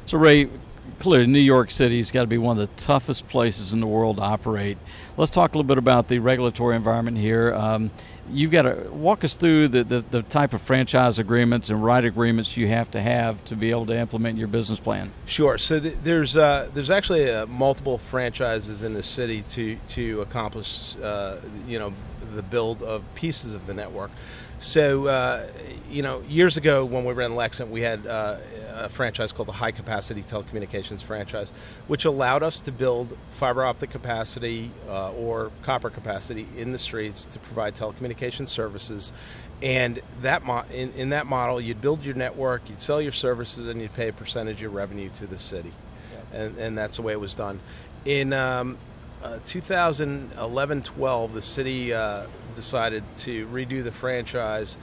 So Ray, clearly New York City's got to be one of the toughest places in the world to operate. Let's talk a little bit about the regulatory environment here. You've got to walk us through the type of franchise agreements and right agreements you have to be able to implement your business plan. Sure. So there's actually multiple franchises in the city to accomplish the build of pieces of the network. So years ago when we ran LaChance, we had a franchise called the High Capacity Telecommunications franchise, which allowed us to build fiber optic capacity or copper capacity in the streets to provide telecommunications services. And that in that model, you'd build your network, you'd sell your services, and you'd pay a percentage of your revenue to the city. Yep. And that's the way it was done. In 2011-12, the city decided to redo the franchise,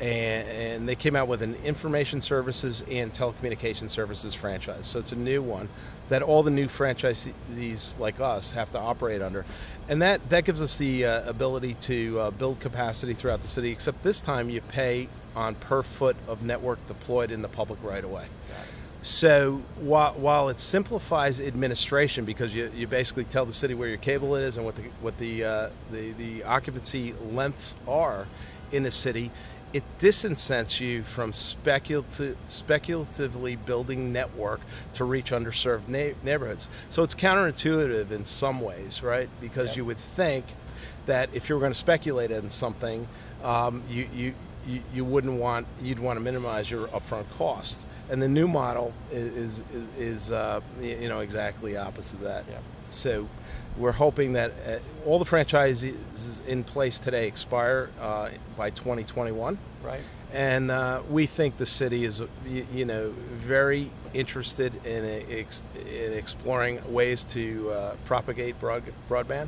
and they came out with an information services and telecommunication services franchise. So it's a new one that all the new franchisees like us have to operate under. And that gives us the ability to build capacity throughout the city, except this time you pay on per foot of network deployed in the public right away. So while it simplifies administration, because you basically tell the city where your cable is and what the occupancy lengths are in the city, it disincents you from speculatively building network to reach underserved neighborhoods. So it's counterintuitive in some ways, right? Because yep. You would think that if you were going to speculate in something, you'd want to minimize your upfront costs. And the new model is exactly opposite of that. Yep. So we're hoping that all the franchises in place today expire by 2021. Right. And we think the city is, very interested in exploring ways to propagate broadband.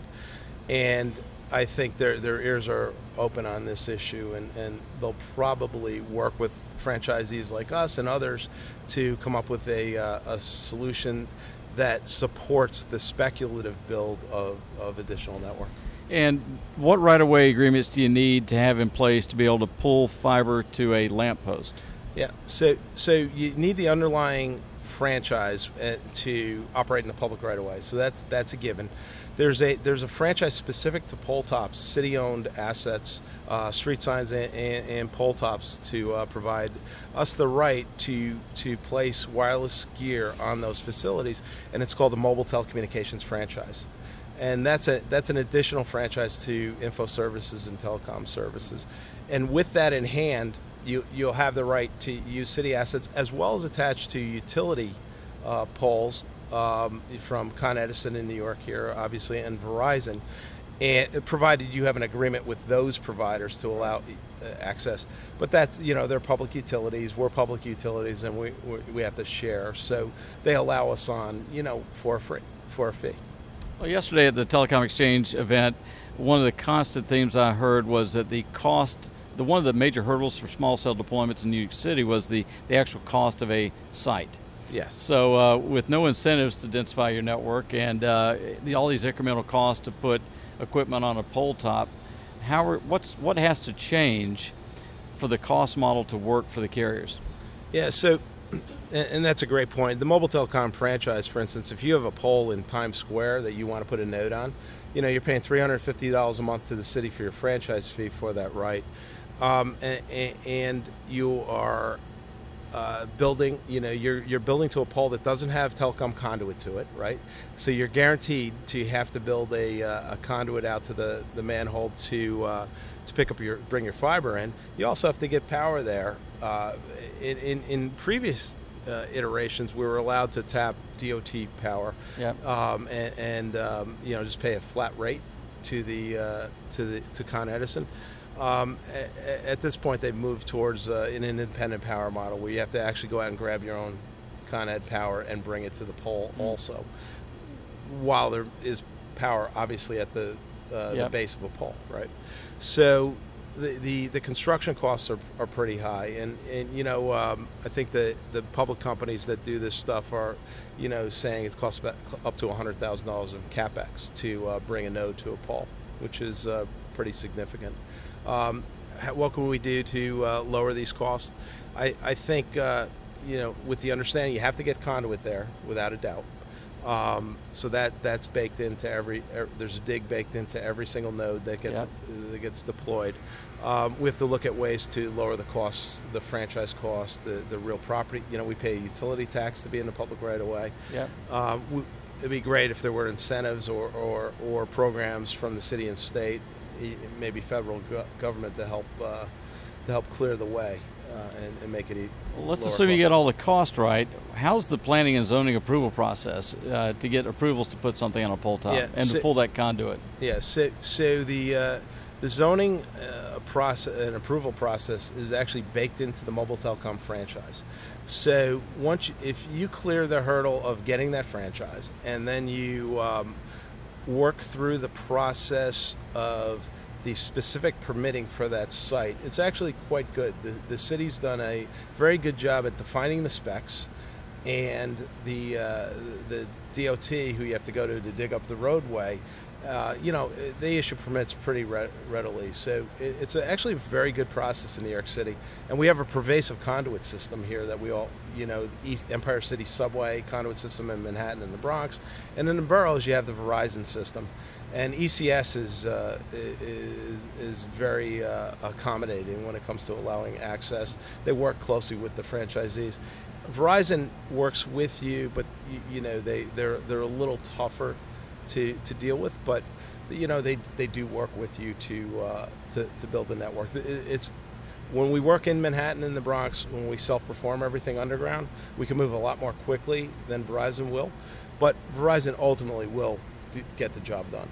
And I think their ears are open on this issue, and they'll probably work with franchisees like us and others to come up with a solution that supports the speculative build of additional network. And what right-of-way agreements do you need to have in place to be able to pull fiber to a lamppost? Yeah, so you need the underlying franchise to operate in the public right-of-way. So that's a given. There's a franchise specific to pole tops, city-owned assets, street signs, and pole tops to provide us the right to place wireless gear on those facilities, and it's called the Mobile Telecommunications Franchise. And that's an additional franchise to info services and telecom services. And with that in hand, you'll have the right to use city assets as well as attach to utility poles from Con Edison in New York here, obviously, and Verizon, and provided you have an agreement with those providers to allow access. But that's, they're public utilities, we're public utilities, and we have to share. So they allow us on, for a fee. Well, yesterday at the Telecom Exchange event, one of the constant themes I heard was that the cost, one of the major hurdles for small cell deployments in New York City was the actual cost of a site. Yes. So with no incentives to densify your network and all these incremental costs to put equipment on a pole top, what has to change for the cost model to work for the carriers? Yeah, so, and that's a great point. The mobile telecom franchise, for instance, if you have a pole in Times Square that you want to put a node on, you're paying $350 a month to the city for your franchise fee for that right. And you are building, you're building to a pole that doesn't have telecom conduit to it, right? So you're guaranteed to have to build a conduit out to the manhole to pick up bring your fiber in. You also have to get power there. In previous iterations, we were allowed to tap DOT power, yep. and just pay a flat rate to Con Edison. At this point, they've moved towards an independent power model where you have to actually go out and grab your own Con Ed power and bring it to the pole also, while there is power obviously at the yep. base of a pole, right? So the construction costs are pretty high, and I think the public companies that do this stuff are saying it costs up to $100,000 of capex to bring a node to a pole, which is pretty significant. What can we do to lower these costs? I think with the understanding you have to get conduit there without a doubt. So that's baked into there's a dig baked into every single node that gets deployed. We have to look at ways to lower the costs, the franchise cost, the real property. We pay a utility tax to be in the public right of way. Yep. It'd be great if there were incentives or programs from the city and state, maybe federal government to help clear the way and make it well, let's assume you get all the cost right. How's the planning and zoning approval process to get approvals to put something on a pole top and to pull that conduit? Yeah, so the zoning process and approval process is actually baked into the mobile telecom franchise. So if you clear the hurdle of getting that franchise, and then you work through the process of the specific permitting for that site, it's actually quite good. The city's done a very good job at defining the specs, and the DOT, who you have to go to dig up the roadway, they issue permits pretty readily. So it's actually a very good process in New York City. And we have a pervasive conduit system here that we all, the Empire City subway conduit system in Manhattan and the Bronx. And in the boroughs, you have the Verizon system. And ECS is very accommodating when it comes to allowing access. They work closely with the franchisees. Verizon works with you, but they're a little tougher to deal with, but they do work with you to build the network. It's when we work in Manhattan and the Bronx, when we self-perform everything underground, we can move a lot more quickly than Verizon will, but Verizon ultimately will get the job done.